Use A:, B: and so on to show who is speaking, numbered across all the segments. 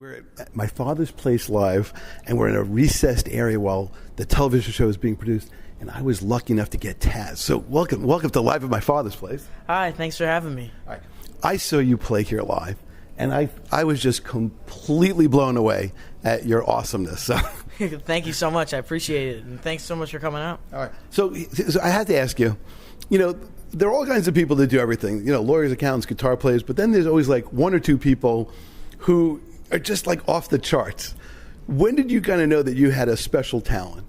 A: We're at my father's place live, and we're in a recessed area while the television show is being produced, and I was lucky enough to get Taz. So welcome to Live at my father's place.
B: Hi, thanks for having me.
A: All right. I saw you play here live, and I was just completely blown away at your awesomeness. So.
B: Thank you so much. I appreciate it, and thanks so much for coming out.
A: All right. So I had to ask you, there are all kinds of people that do everything, lawyers, accountants, guitar players, but then there's always like one or two people who are just like off the charts. When did you kind of know that you had a special talent?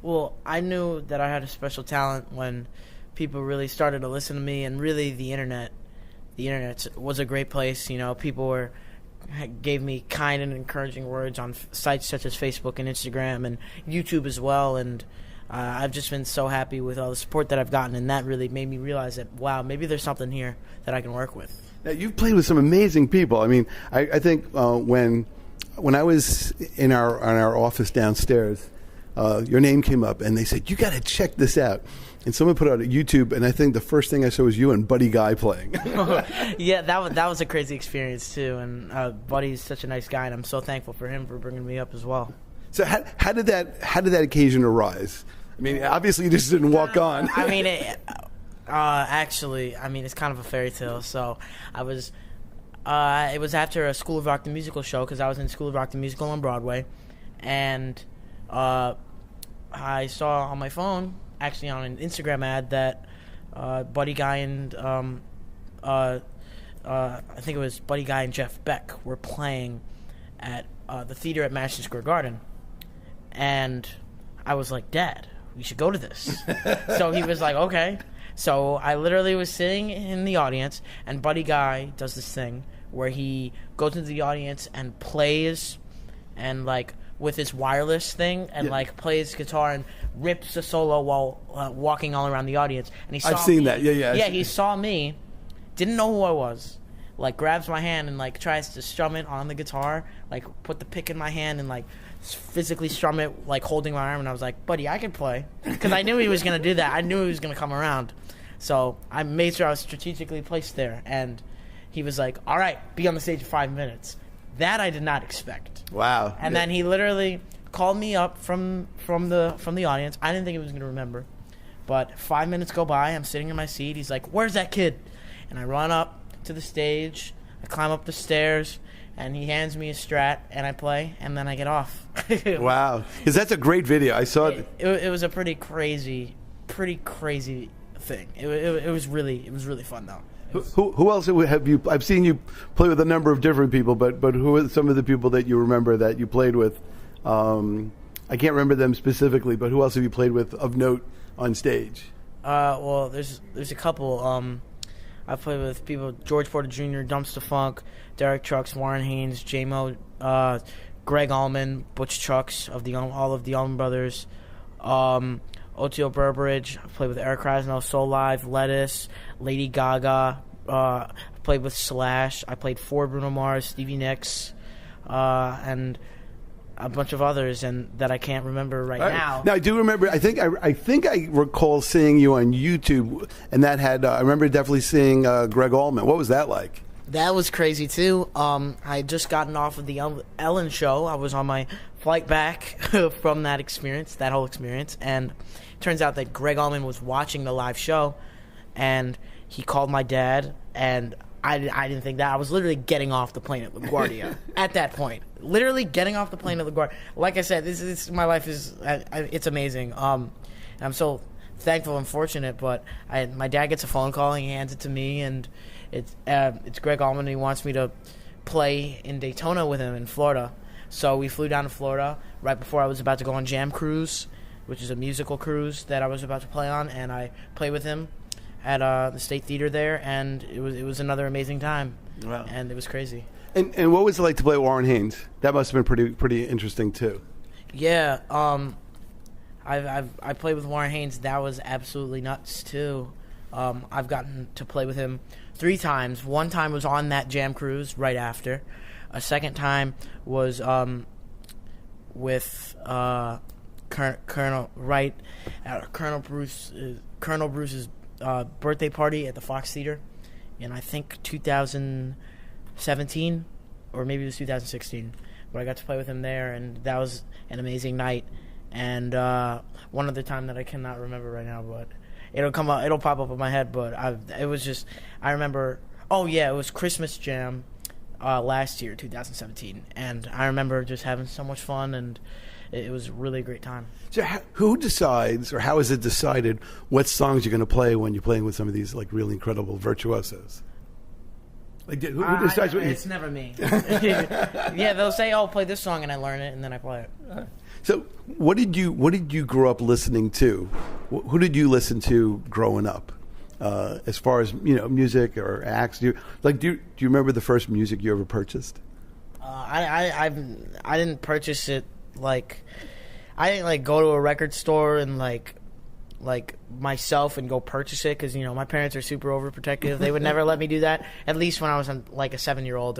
B: Well, I knew that I had a special talent when people really started to listen to me, and really the internet was a great place. People gave me kind and encouraging words on sites such as Facebook and Instagram and YouTube as well, and I've just been so happy with all the support that I've gotten, and that really made me realize that, wow, maybe there's something here that I can work with.
A: Now, you've played with some amazing people. I mean, I think when I was in our office downstairs, your name came up, and they said, you got to check this out. And someone put it on YouTube, and I think the first thing I saw was you and Buddy Guy playing.
B: Yeah, that was a crazy experience, too. And Buddy's such a nice guy, and I'm so thankful for him for bringing me up as well.
A: So how did that occasion arise? I mean, obviously you just didn't walk on.
B: I mean, actually, it's kind of a fairy tale. So it was after a School of Rock the Musical show, because I was in School of Rock the Musical on Broadway, and I saw on my phone, actually on an Instagram ad, that Buddy Guy and I think it was Buddy Guy and Jeff Beck were playing at the theater at Madison Square Garden, and I was like, Dad, we should go to this. So he was like, okay. So I literally was sitting in the audience, and Buddy Guy does this thing where he goes into the audience and plays, and like with his wireless thing, and like plays guitar and rips a solo while walking all around the audience. And he saw
A: I've seen
B: me.
A: that. Yeah.
B: Yeah, he saw me, didn't know who I was, like grabs my hand and like tries to strum it on the guitar, like put the pick in my hand and like physically strum it, like holding my arm. And I was like, Buddy, I can play, because I knew he was gonna do that. I knew he was gonna come around, so I made sure I was strategically placed there. And he was like, all right, be on the stage for 5 minutes. That I did not expect.
A: Wow.
B: And then he literally called me up from the audience. I didn't think he was gonna remember, but 5 minutes go by. I'm sitting in my seat. He's like, where's that kid? And I run up to the stage. I climb up the stairs, and he hands me a Strat, and I play, and then I get off.
A: Wow, because that's a great video. I saw it.
B: It was a pretty crazy thing. It was really fun though.
A: Who else have you? I've seen you play with a number of different people, but who are some of the people that you remember that you played with? I can't remember them specifically, but who else have you played with of note on stage?
B: Well, there's a couple. I've played with people: George Porter Jr., Dumpster Funk, Derek Trucks, Warren Haynes, J-Mo, Greg Allman, Butch Trucks of all of the Allman Brothers, Otio Burbridge. I played with Eric Krasno, Soul Live, Lettuce, Lady Gaga. I played with Slash. I played for Bruno Mars, Stevie Nicks, and a bunch of others, and that I can't remember right now.
A: Now I do remember. I think I recall seeing you on YouTube, and that had. I remember definitely seeing Greg Allman. What was that like?
B: That was crazy too. I had just gotten off of the Ellen show. I was on my flight back from that whole experience, and it turns out that Greg Allman was watching the live show, and he called my dad, and I didn't think that. I was literally getting off the plane at LaGuardia at that point. Literally getting off the plane at LaGuardia. Like I said, my life is it's amazing. And I'm so thankful and fortunate. But my dad gets a phone call, and he hands it to me, and it's Greg Allman. He wants me to play in Daytona with him in Florida. So we flew down to Florida right before I was about to go on Jam Cruise, which is a musical cruise that I was about to play on, and I played with him at the State Theater there, and it was another amazing time. Wow. And it was crazy.
A: And what was it like to play Warren Haynes? That must have been pretty interesting too.
B: Yeah, I played with Warren Haynes. That was absolutely nuts too. I've gotten to play with him 3 times. One time was on that Jam Cruise right after. A second time was with Colonel Wright at Colonel Bruce's birthday party at the Fox Theater in, I think, 2017. or maybe it was 2016, but I got to play with him there, and that was an amazing night. And one other time that I cannot remember right now, but it'll pop up in my head. But I remember. Oh yeah, it was Christmas Jam last year, 2017, and I remember just having so much fun, and it was really a great time.
A: So who decides, or how is it decided, what songs you're going to play when you're playing with some of these like really incredible virtuosos? Like, who decides what?
B: It's never me. Yeah, they'll say, "Oh, play this song," and I learn it, and then I play it.
A: So, what did you grow up listening to? Who did you listen to growing up? As far as music or acts, do you remember the first music you ever purchased?
B: I didn't purchase it like I didn't like go to a record store and like myself and go purchase it because my parents are super overprotective. They would never let me do that. At least when I was like a 7-year-old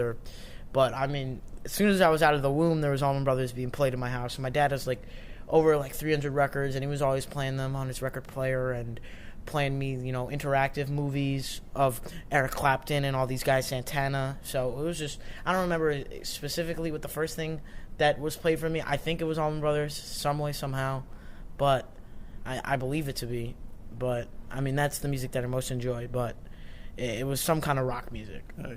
B: But I mean, as soon as I was out of the womb, there was Allman Brothers being played in my house. And my dad has like over like 300 records, and he was always playing them on his record player and playing me, interactive movies of Eric Clapton and all these guys, Santana. So it was just, I don't remember specifically what the first thing that was played for me. I think it was Allman Brothers, some way, somehow. But I believe it to be. But, I mean, that's the music that I most enjoy. But it was some kind of rock music.
A: Now,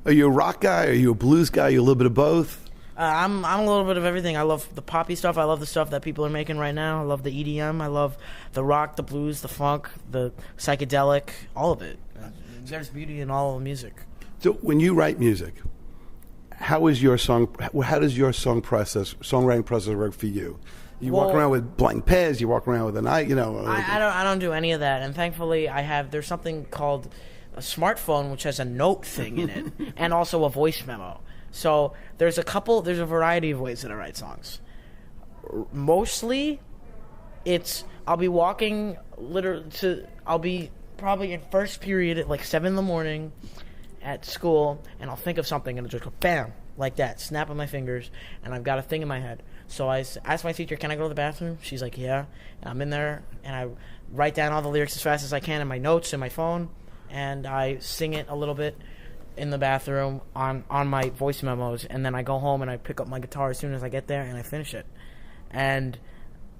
A: are you a rock guy? Are you a blues guy? Are you a little bit of both?
B: I'm a little bit of everything. I love the poppy stuff. I love the stuff that people are making right now. I love the EDM. I love the rock, the blues, the funk, the psychedelic, all of it. There's beauty in all of the music.
A: So when you write music, how does your songwriting process work for you? You walk around with blank pads. You walk around with I
B: don't do any of that. And thankfully, there's something called a smartphone, which has a note thing in it, and also a voice memo. So there's a variety of ways that I write songs. Mostly, I'll be walking I'll be probably in first period at like 7 a.m. at school, and I'll think of something and it'll just go bam, like that, snap on my fingers, and I've got a thing in my head. So I ask my teacher, can I go to the bathroom? She's like, yeah. And I'm in there, and I write down all the lyrics as fast as I can in my notes in my phone, and I sing it a little bit in the bathroom on my voice memos, and then I go home and I pick up my guitar as soon as I get there and I finish it. And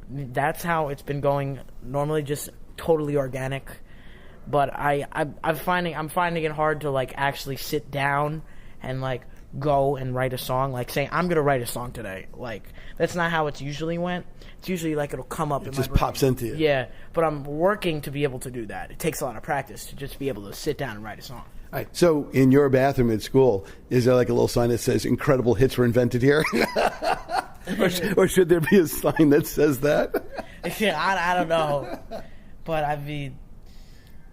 B: that's how it's been going, normally just totally organic. But I'm finding it hard to like actually sit down and like go and write a song, like saying I'm gonna write a song today. Like that's not how it's usually went. It's usually like it'll come up. It
A: just pops into you.
B: Yeah, but I'm working to be able to do that. It takes a lot of practice to just be able to sit down and write a song.
A: All right. So in your bathroom at school, is there like a little sign that says "Incredible hits were invented here," or should there be a sign that says that?
B: Yeah, I don't know, but I mean,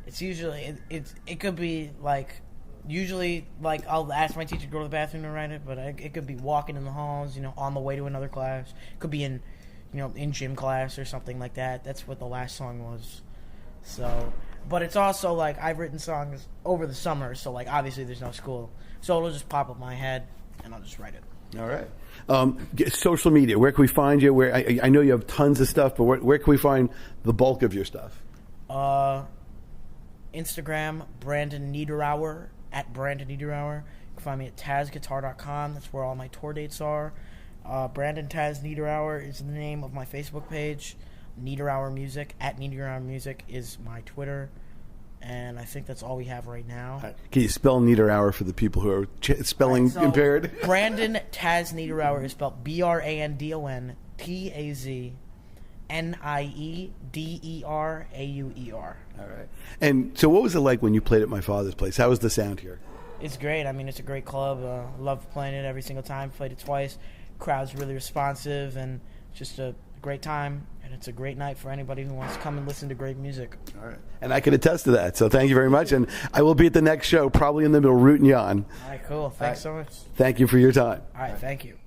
B: it's usually it could be like. Usually, like, I'll ask my teacher to go to the bathroom to write it, but it could be walking in the halls, on the way to another class. It could be in gym class or something like that. That's what the last song was. So, but it's also, like, I've written songs over the summer, so, like, obviously there's no school. So it'll just pop up in my head, and I'll just write it.
A: All right. Social media, where can we find you? Where I know you have tons of stuff, but where can we find the bulk of your stuff?
B: Instagram, Brandon Niederauer. At Brandon Niederauer. You can find me at TazGuitar.com. That's where all my tour dates are. Brandon Taz Niederauer is the name of my Facebook page. Niederauer Music, at Niederauer Music is my Twitter. And I think that's all we have right now.
A: Can you spell Niederauer for the people who are spelling impaired?
B: Brandon Taz Niederauer is spelled BrandonTazNiederauer.
A: All right. And so what was it like when you played at my father's place? How was the sound here?
B: It's great. I mean, it's a great club. Love playing it every single time. Played it twice. Crowd's really responsive, and just a great time. And it's a great night for anybody who wants to come and listen to great music.
A: All right. And I can attest to that. So thank you very much. And I will be at the next show, probably in the middle, rooting you on.
B: All right, cool. Thanks so much.
A: Thank you for your time.
B: All right, thank you.